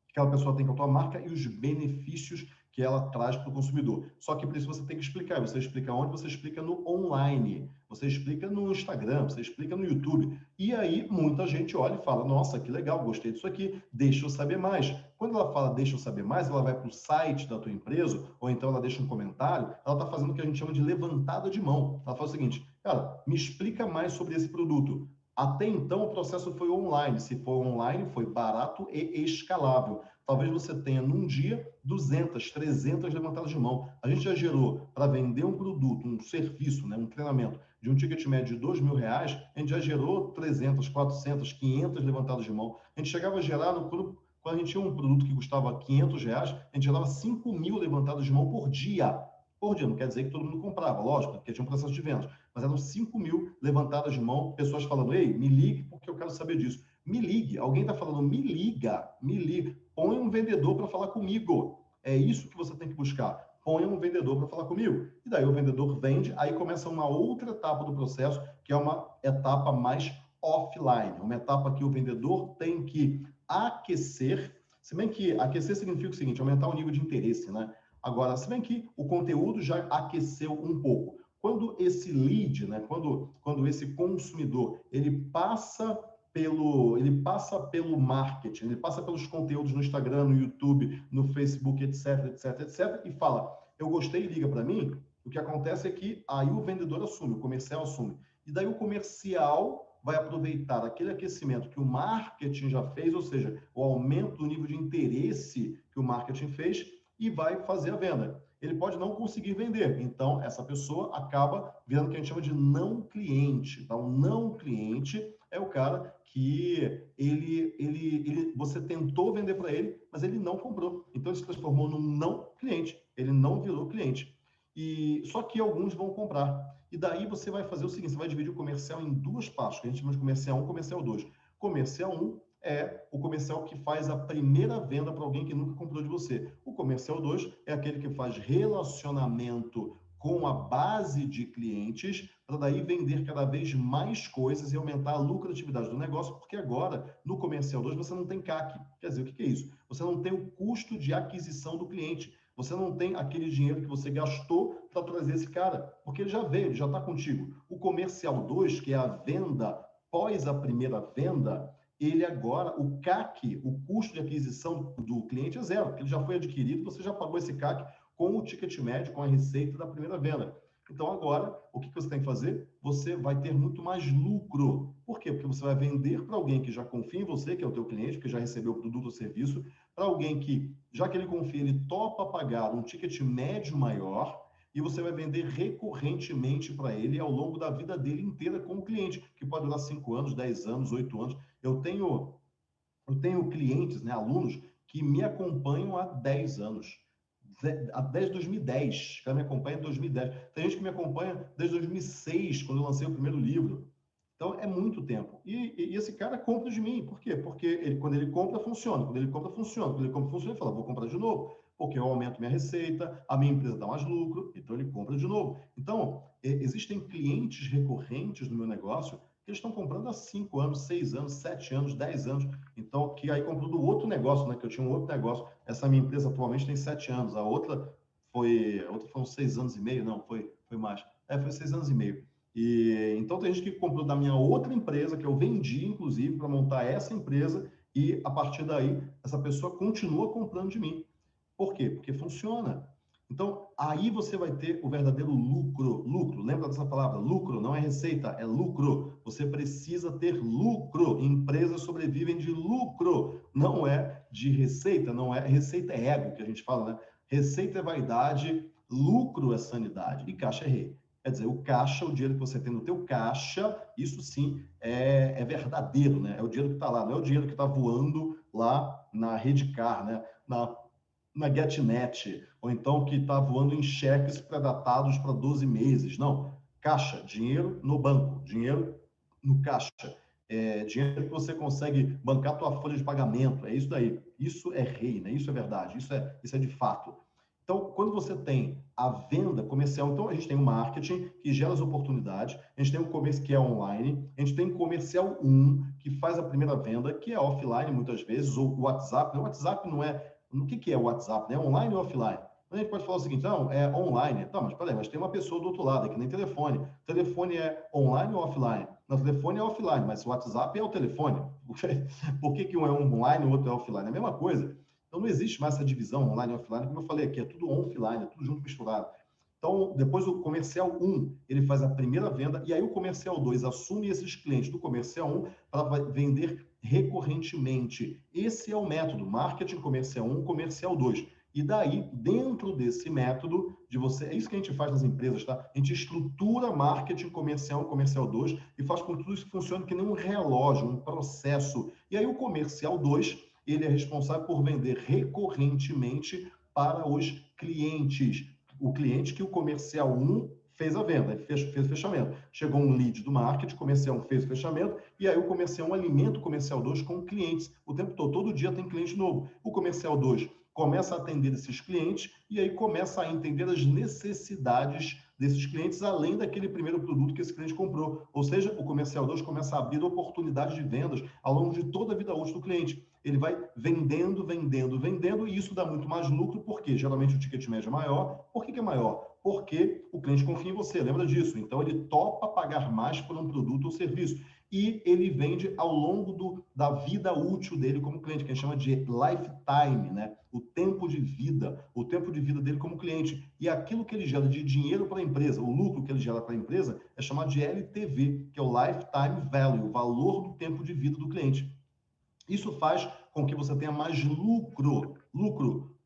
[SPEAKER 2] que aquela pessoa tem com a tua marca e os benefícios que ela traz para o consumidor. Só que por isso você tem que explicar. Você explica onde? Você explica no online. Você explica no Instagram, você explica no YouTube. E aí muita gente olha e fala, nossa, que legal, gostei disso aqui, deixa eu saber mais. Quando ela fala deixa eu saber mais, ela vai para o site da tua empresa, ou então ela deixa um comentário, ela está fazendo o que a gente chama de levantada de mão. Ela fala o seguinte, cara, me explica mais sobre esse produto. Até então, o processo foi online. Se for online, foi barato e escalável. Talvez você tenha, num dia, 200, 300 levantadas de mão. A gente já gerou, para vender um produto, um serviço, né, um treinamento, de um ticket médio de R$2.000, a gente já gerou 300, 400, 500 levantadas de mão. A gente chegava a gerar, quando a gente tinha um produto que custava R$500, a gente gerava 5.000 levantadas de mão por dia. Por dia, não quer dizer que todo mundo comprava, lógico, porque tinha um processo de vendas. Mas eram 5.000 levantadas de mão, pessoas falando, ei, me ligue porque eu quero saber disso. Me ligue, alguém está falando, me liga, põe um vendedor para falar comigo. É isso que você tem que buscar. Põe um vendedor para falar comigo. E daí o vendedor vende, aí começa uma outra etapa do processo, que é uma etapa mais offline, uma etapa que o vendedor tem que aquecer, Se bem que aquecer significa o seguinte, aumentar o nível de interesse, né? Agora, se bem que o conteúdo já aqueceu um pouco. Quando esse lead, né? Quando esse consumidor, ele passa pelo marketing, ele passa pelos conteúdos no Instagram, no YouTube, no Facebook, etc, etc, etc, e fala, eu gostei, liga para mim, o que acontece é que aí o vendedor assume, o comercial assume. E daí o comercial vai aproveitar aquele aquecimento que o marketing já fez, ou seja, o aumento do nível de interesse que o marketing fez, e vai fazer a venda. Ele pode não conseguir vender, então essa pessoa acaba virando o que a gente chama de não cliente. Tá? Um não cliente é o cara que você tentou vender para ele, mas ele não comprou. Então ele se transformou num não cliente, ele não virou cliente. E só que alguns vão comprar. E daí você vai fazer o seguinte, você vai dividir o comercial em duas partes, que a gente chama de comercial 1 e comercial 2. Comercial 1 é o comercial que faz a primeira venda para alguém que nunca comprou de você. O comercial 2 é aquele que faz relacionamento com a base de clientes, para daí vender cada vez mais coisas e aumentar a lucratividade do negócio, porque agora, no comercial 2, você não tem CAC. Quer dizer, o que é isso? Você não tem o custo de aquisição do cliente. Você não tem aquele dinheiro que você gastou para trazer esse cara, porque ele já veio, ele já está contigo. O comercial 2, que é a venda pós a primeira venda, ele agora, o CAC, o custo de aquisição do cliente é zero, porque ele já foi adquirido, você já pagou esse CAC com o ticket médio, com a receita da primeira venda. Então, agora, o que você tem que fazer? Você vai ter muito mais lucro. Por quê? Porque você vai vender para alguém que já confia em você, que é o teu cliente, que já recebeu o produto ou serviço, para alguém que, já que ele confia, ele topa pagar um ticket médio maior, e você vai vender recorrentemente para ele ao longo da vida dele inteira como cliente, que pode durar 5 anos, 10 anos, 8 anos. Eu tenho clientes, né, alunos, que me acompanham há 10 anos. Desde 2010, que me acompanha em 2010. Tem gente que me acompanha desde 2006, quando eu lancei o primeiro livro. Então, é muito tempo. E esse cara compra de mim. Por quê? Porque quando ele compra, funciona. Quando ele compra, funciona. Quando ele compra, funciona, ele fala, vou comprar de novo. Porque eu aumento minha receita, a minha empresa dá mais lucro, então ele compra de novo. Então, existem clientes recorrentes no meu negócio que eles estão comprando há 5 anos, 6 anos, 7 anos, 10 anos. Então, que aí comprou do outro negócio, né? Que eu tinha um outro negócio. Essa minha empresa atualmente tem 7 anos. A outra foram 6 anos e meio, não, foi mais. Foi 6 anos e meio. E então tem gente que comprou da minha outra empresa, que eu vendi, inclusive, para montar essa empresa, e a partir daí, essa pessoa continua comprando de mim. Por quê? Porque funciona. Então, aí você vai ter o verdadeiro lucro. Lucro, lembra dessa palavra? Lucro não é receita, é lucro. Você precisa ter lucro. Empresas sobrevivem de lucro, não é de receita, não é. Receita é ego, que a gente fala, né? Receita é vaidade, lucro é sanidade e caixa é rei. Quer dizer, o caixa, o dinheiro que você tem no teu caixa, isso sim é verdadeiro, né? É o dinheiro que está lá, não é o dinheiro que está voando lá na Redcar, né? Na GetNet, ou então que está voando em cheques pré-datados para 12 meses. Não, caixa, dinheiro no banco, dinheiro no caixa. Dinheiro que você consegue bancar a tua folha de pagamento, é isso daí. Isso é rei, né? Isso é verdade, isso é de fato. Então, quando você tem a venda comercial, então a gente tem o marketing, que gera as oportunidades, a gente tem o comércio, que é online, a gente tem o comercial 1, que faz a primeira venda, que é offline muitas vezes, ou o WhatsApp. O WhatsApp não é... O que é o WhatsApp, né? Online ou offline? A gente pode falar o seguinte, não, é online. Tá, mas peraí, mas tem uma pessoa do outro lado, é que nem telefone. O telefone é online ou offline? Não, o telefone é offline, mas o WhatsApp é o telefone. Por que um é online e o outro é offline? É a mesma coisa. Então, não existe mais essa divisão online e offline, como eu falei aqui, é tudo offline, é tudo junto misturado. Então, depois o comercial 1, ele faz a primeira venda, e aí o comercial 2 assume esses clientes do comercial 1 para vender recorrentemente. Esse é o método, marketing comercial 1, comercial 2. E daí, dentro desse método de você, é isso que a gente faz nas empresas, tá? A gente estrutura marketing comercial 1, comercial 2 e faz com que tudo isso funcione que nem um relógio, um processo. E aí o comercial 2, ele é responsável por vender recorrentemente para os clientes. O cliente que o comercial 1 fez a venda, ele fez o fechamento. Chegou um lead do marketing, o comercial 1 fez o fechamento, e aí o comercial 1 alimenta o comercial 2 com clientes. O tempo todo dia tem cliente novo. O comercial 2 começa a atender esses clientes e aí começa a entender as necessidades desses clientes, além daquele primeiro produto que esse cliente comprou. Ou seja, o comercial 2 começa a abrir oportunidades de vendas ao longo de toda a vida útil do cliente. Ele vai vendendo, vendendo, vendendo, e isso dá muito mais lucro, porque geralmente o ticket médio é maior. Por que é maior? Porque o cliente confia em você, lembra disso? Então, ele topa pagar mais por um produto ou serviço. E ele vende ao longo da vida útil dele como cliente, que a gente chama de lifetime, né? O tempo de vida dele como cliente. E aquilo que ele gera de dinheiro para a empresa, o lucro que ele gera para a empresa, é chamado de LTV, que é o Lifetime Value, o valor do tempo de vida do cliente. Isso faz com que você tenha mais lucro.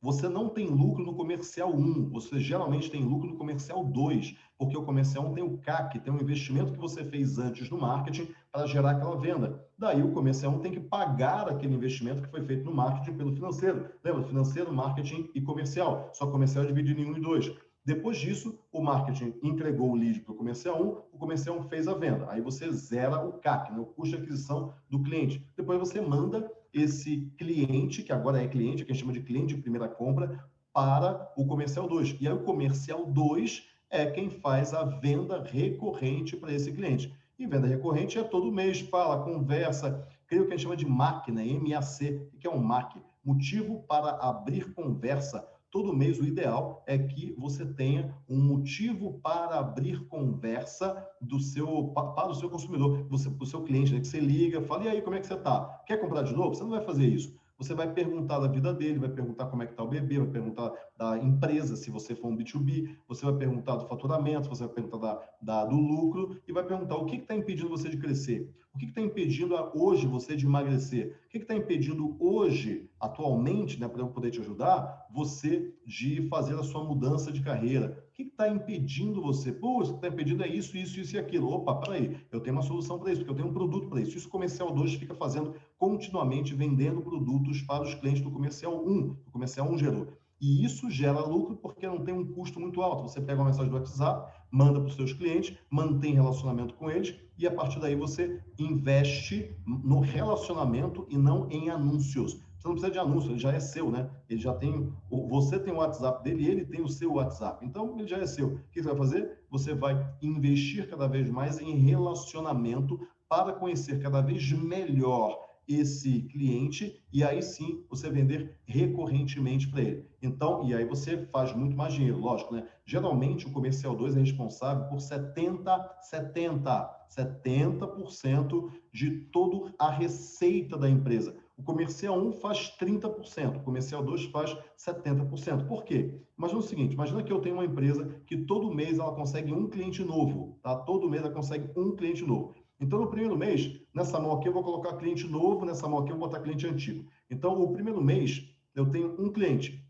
[SPEAKER 2] Você não tem lucro no comercial 1, você geralmente tem lucro no comercial 2, porque o comercial 1 tem o CAC, tem um investimento que você fez antes no marketing para gerar aquela venda. Daí o comercial 1 tem que pagar aquele investimento que foi feito no marketing pelo financeiro. Lembra? Financeiro, marketing e comercial. Só comercial é dividido em 1 e 2. Depois disso, o marketing entregou o lead para o comercial 1, o comercial 1 fez a venda. Aí você zera o CAC, né, o custo de aquisição do cliente. Depois você manda esse cliente, que agora é cliente, que a gente chama de cliente de primeira compra, para o comercial 2. E aí o comercial 2 é quem faz a venda recorrente para esse cliente. E venda recorrente é todo mês, fala, conversa, cria o que a gente chama de MAC, né? MAC, que é um MAC, motivo para abrir conversa. Todo mês, o ideal é que você tenha um motivo para abrir conversa para o seu consumidor, para o seu cliente, né? Que você liga, fala, e aí, como é que você está? Quer comprar de novo? Você não vai fazer isso. Você vai perguntar da vida dele, vai perguntar como é que está o bebê, vai perguntar da empresa, se você for um B2B, você vai perguntar do faturamento, você vai perguntar do lucro e vai perguntar o que está impedindo você de crescer, o que está impedindo hoje você de emagrecer, o que está impedindo hoje, atualmente, né, para eu poder te ajudar, você de fazer a sua mudança de carreira. O que está impedindo você? Pô, o que está impedindo é isso, isso, isso e aquilo. Opa, peraí, eu tenho uma solução para isso, porque eu tenho um produto para isso. Isso o comercial 2 fica fazendo continuamente, vendendo produtos para os clientes do comercial 1. O comercial 1 gerou. E isso gera lucro porque não tem um custo muito alto. Você pega uma mensagem do WhatsApp, manda para os seus clientes, mantém relacionamento com eles e a partir daí você investe no relacionamento e não em anúncios. Você não precisa de anúncio, ele já é seu, né? Ele já tem, você tem o WhatsApp dele e ele tem o seu WhatsApp. Então, ele já é seu. O que você vai fazer? Você vai investir cada vez mais em relacionamento para conhecer cada vez melhor esse cliente e aí sim você vender recorrentemente para ele. Então, e aí você faz muito mais dinheiro, lógico, né? Geralmente o comercial 2 é responsável por 70% de toda a receita da empresa. O comercial 1 faz 30%, o comercial 2 faz 70%. Por quê? Imagina o seguinte, imagina que eu tenho uma empresa que todo mês ela consegue um cliente novo, tá? Todo mês ela consegue um cliente novo. Então, no primeiro mês, nessa mão aqui eu vou colocar cliente novo, nessa mão aqui eu vou botar cliente antigo. Então, o primeiro mês eu tenho um cliente.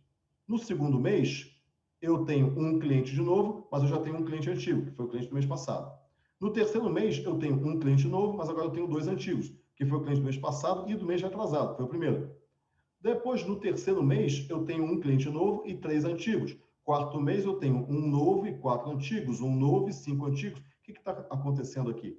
[SPEAKER 2] No segundo mês, eu tenho um cliente de novo, mas eu já tenho um cliente antigo, que foi o cliente do mês passado. No terceiro mês, eu tenho um cliente novo, mas agora eu tenho 2 antigos, que foi o cliente do mês passado e do mês retrasado, que foi o primeiro. Depois, no terceiro mês, eu tenho um cliente novo e 3 antigos. Quarto mês, eu tenho um novo e 4 antigos, um novo e 5 antigos. O que está acontecendo aqui?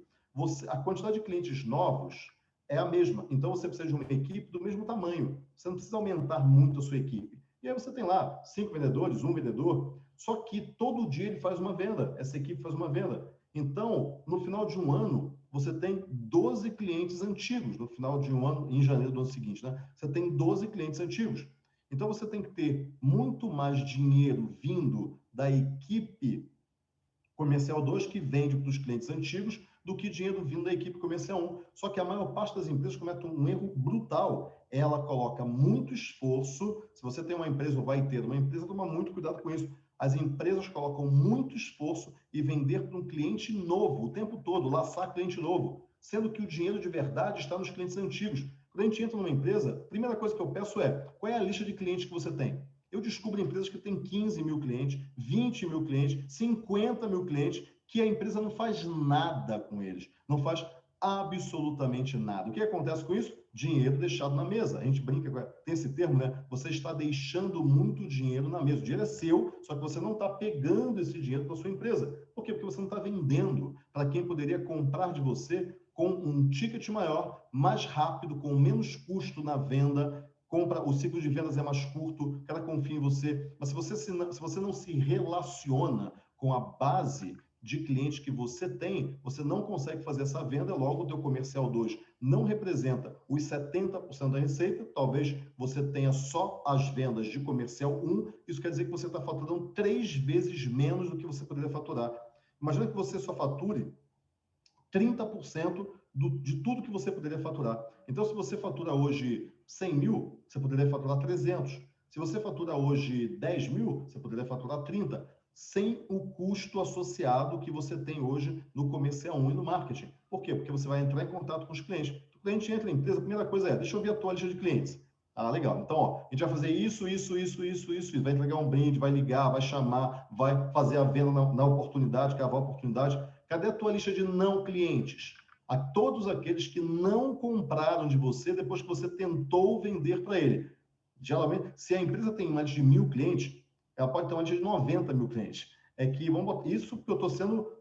[SPEAKER 2] A quantidade de clientes novos é a mesma. Então, você precisa de uma equipe do mesmo tamanho. Você não precisa aumentar muito a sua equipe. E aí você tem lá 5 vendedores, um vendedor, só que todo dia ele faz uma venda. Essa equipe faz uma venda. Então, no final de um ano, você tem 12 clientes antigos. No final de um ano, em janeiro do ano seguinte, né? Você tem 12 clientes antigos. Então, você tem que ter muito mais dinheiro vindo da equipe comercial 2 que vende para os clientes antigos do que dinheiro vindo da equipe comercial 1. Só que a maior parte das empresas comete um erro brutal. Ela coloca muito esforço. Se você tem uma empresa ou vai ter uma empresa, toma muito cuidado com isso. As empresas colocam muito esforço e vender para um cliente novo o tempo todo, laçar cliente novo, sendo que o dinheiro de verdade está nos clientes antigos. Quando a gente entra numa empresa, a primeira coisa que eu peço é, qual é a lista de clientes que você tem? Eu descubro empresas que têm 15 mil clientes, 20 mil clientes, 50 mil clientes, que a empresa não faz nada com eles, não faz absolutamente nada. O que acontece com isso? Dinheiro deixado na mesa. A gente brinca, tem esse termo, né? Você está deixando muito dinheiro na mesa. O dinheiro é seu, só que você não está pegando esse dinheiro para a sua empresa. Por quê? Porque você não está vendendo para quem poderia comprar de você com um ticket maior, mais rápido, com menos custo na venda, o ciclo de vendas é mais curto, que ela confia em você. Mas se você não se relaciona com a base de clientes que você tem, você não consegue fazer essa venda, logo o teu comercial 2 não representa os 70% da receita, talvez você tenha só as vendas de comercial 1, isso quer dizer que você está faturando 3 vezes menos do que você poderia faturar. Imagina que você só fature 30% de tudo que você poderia faturar. Então, se você fatura hoje 100 mil, você poderia faturar 300. Se você fatura hoje 10 mil, você poderia faturar 30, sem o custo associado que você tem hoje no comercial 1 e no marketing. Por quê? Porque você vai entrar em contato com os clientes. O cliente entra na empresa, a primeira coisa é, deixa eu ver a tua lista de clientes. Ah, legal. Então, ó, a gente vai fazer isso, vai entregar um brinde, vai ligar, vai chamar, vai fazer a venda na oportunidade, cavar a oportunidade. Cadê a tua lista de não clientes? A todos aqueles que não compraram de você depois que você tentou vender para ele. Geralmente, se a empresa tem mais de 1.000 clientes, ela pode ter mais de 90 mil clientes. É que, vamos botar, isso porque eu estou sendo,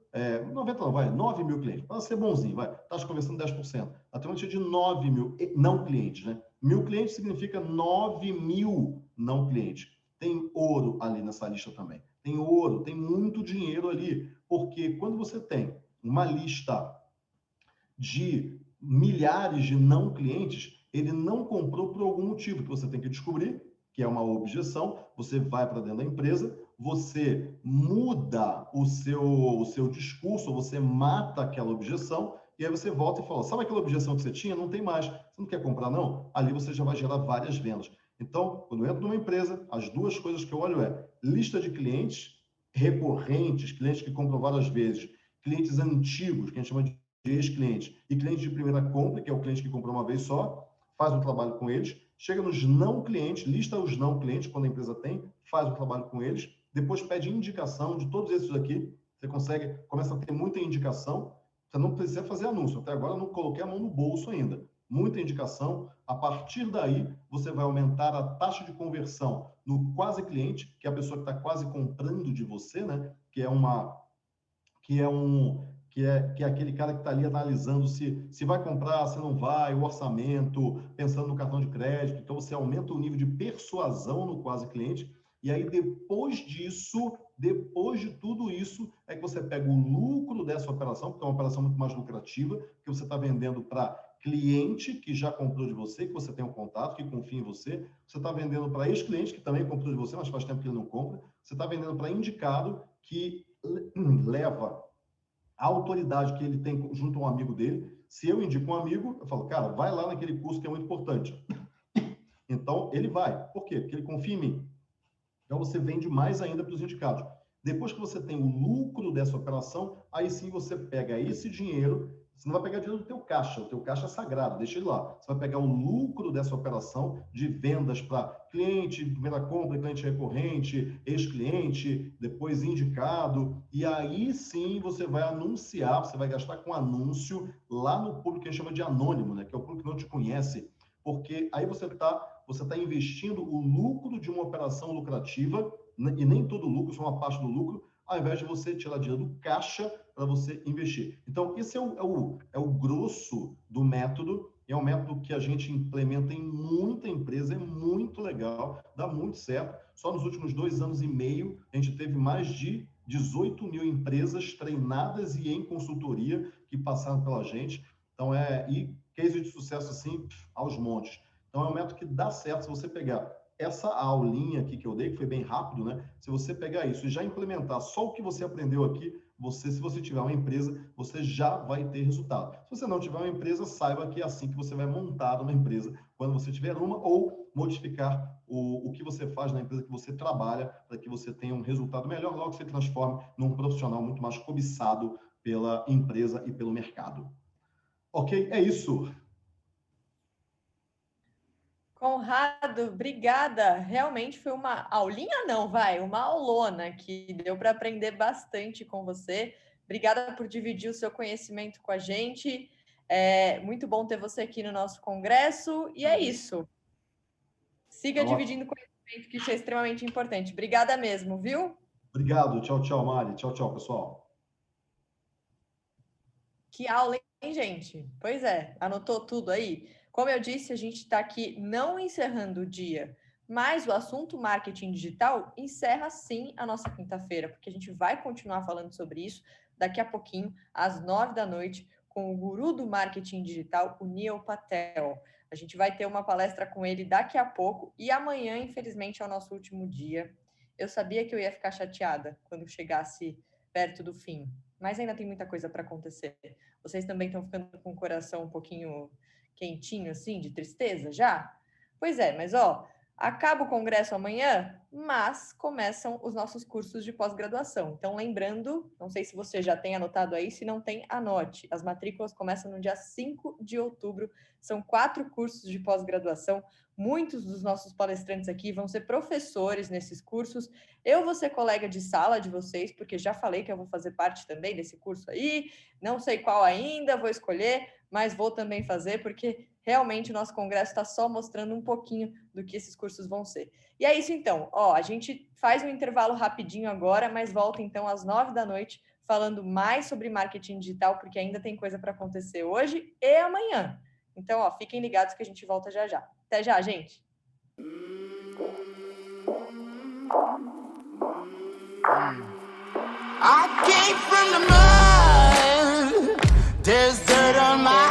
[SPEAKER 2] 90 não, vai, 9 mil clientes. Para ser bonzinho, vai, está conversando 10%. Ela tem uma lista de 9 mil não clientes, né? 1.000 clientes significa 9 mil não clientes. Tem ouro ali nessa lista também. Tem ouro, tem muito dinheiro ali. Porque quando você tem uma lista de milhares de não clientes, ele não comprou por algum motivo que você tem que descobrir, que é uma objeção. Você vai para dentro da empresa, você muda o seu discurso, você mata aquela objeção, e aí você volta e fala, sabe aquela objeção que você tinha? Não tem mais. Você não quer comprar, não? Ali você já vai gerar várias vendas. Então, quando eu entro numa empresa, as duas coisas que eu olho é lista de clientes recorrentes, clientes que compram várias vezes, clientes antigos, que a gente chama de ex-clientes, e clientes de primeira compra, que é o cliente que comprou uma vez só, faz um trabalho com eles, chega nos não clientes, lista os não clientes, quando a empresa tem, faz um trabalho com eles, depois pede indicação de todos esses aqui, você começa a ter muita indicação, você não precisa fazer anúncio, até agora eu não coloquei a mão no bolso ainda, muita indicação, a partir daí você vai aumentar a taxa de conversão no quase cliente, que é a pessoa que está quase comprando de você, né? Que é aquele cara que está ali analisando se vai comprar, se não vai, o orçamento, pensando no cartão de crédito. Então, você aumenta o nível de persuasão no quase cliente. E aí, depois disso, depois de tudo isso, é que você pega o lucro dessa operação, porque é uma operação muito mais lucrativa, que você está vendendo para cliente que já comprou de você, que você tem um contato, que confia em você. Você está vendendo para ex-cliente, que também comprou de você, mas faz tempo que ele não compra. Você está vendendo para indicado, que leva a autoridade que ele tem junto a um amigo dele. Se eu indico um amigo, eu falo, cara, vai lá naquele curso que é muito importante. Então, ele vai. Por quê? Porque ele confia em mim. Então, você vende mais ainda para os indicados. Depois que você tem o lucro dessa operação, aí sim você pega esse dinheiro, você não vai pegar dinheiro do teu caixa, o teu caixa é sagrado, deixa ele lá. Você vai pegar o lucro dessa operação de vendas para cliente, primeira compra, cliente recorrente, ex-cliente, depois indicado, e aí sim você vai anunciar, você vai gastar com anúncio lá no público que a gente chama de anônimo, né? Que é o público que não te conhece, porque aí você está investindo o lucro de uma operação lucrativa, e nem todo lucro, só uma parte do lucro, ao invés de você tirar dinheiro do caixa para você investir. Então, esse é o grosso do método, é um método que a gente implementa em muita empresa, é muito legal, dá muito certo. Só nos últimos 2 anos e meio, a gente teve mais de 18 mil empresas treinadas e em consultoria que passaram pela gente. Então, e case de sucesso assim, aos montes. Então, é um método que dá certo se você pegar essa aulinha aqui que eu dei, que foi bem rápido, né? Se você pegar isso e já implementar só o que você aprendeu aqui, se você tiver uma empresa, você já vai ter resultado. Se você não tiver uma empresa, saiba que é assim que você vai montar uma empresa quando você tiver uma, ou modificar o que você faz na empresa que você trabalha para que você tenha um resultado melhor, logo que você transforme num profissional muito mais cobiçado pela empresa e pelo mercado. Ok? É isso.
[SPEAKER 1] Conrado, obrigada. Realmente foi uma aulinha, não, uma aulona que deu para aprender bastante com você. Obrigada por dividir o seu conhecimento com a gente. É muito bom ter você aqui no nosso congresso. E é isso. Siga dividindo conhecimento, que isso é extremamente importante. Obrigada mesmo, viu?
[SPEAKER 2] Obrigado. Tchau, tchau, Mari. Tchau, tchau, pessoal.
[SPEAKER 1] Que aula, hein, gente? Pois é, anotou tudo aí? Como eu disse, a gente está aqui não encerrando o dia, mas o assunto marketing digital encerra sim a nossa quinta-feira, porque a gente vai continuar falando sobre isso daqui a pouquinho, às 9 da noite, com o guru do marketing digital, o Neil Patel. A gente vai ter uma palestra com ele daqui a pouco e amanhã, infelizmente, é o nosso último dia. Eu sabia que eu ia ficar chateada quando chegasse perto do fim, mas ainda tem muita coisa para acontecer. Vocês também estão ficando com o coração um pouquinho quentinho, assim, de tristeza já? Pois é, mas acaba o congresso amanhã, mas começam os nossos cursos de pós-graduação. Então, lembrando, não sei se você já tem anotado aí, se não tem, anote. As matrículas começam no dia 5 de outubro. São 4 cursos de pós-graduação. Muitos dos nossos palestrantes aqui vão ser professores nesses cursos. Eu vou ser colega de sala de vocês, porque já falei que eu vou fazer parte também desse curso aí. Não sei qual ainda, vou escolher, mas vou também fazer, porque realmente o nosso congresso está só mostrando um pouquinho do que esses cursos vão ser. E é isso então, a gente faz um intervalo rapidinho agora, mas volta então às 9 da noite, falando mais sobre marketing digital, porque ainda tem coisa para acontecer hoje e amanhã. Então, fiquem ligados que a gente volta já já. Até já, gente!
[SPEAKER 3] I came from the mud, there's dirt on my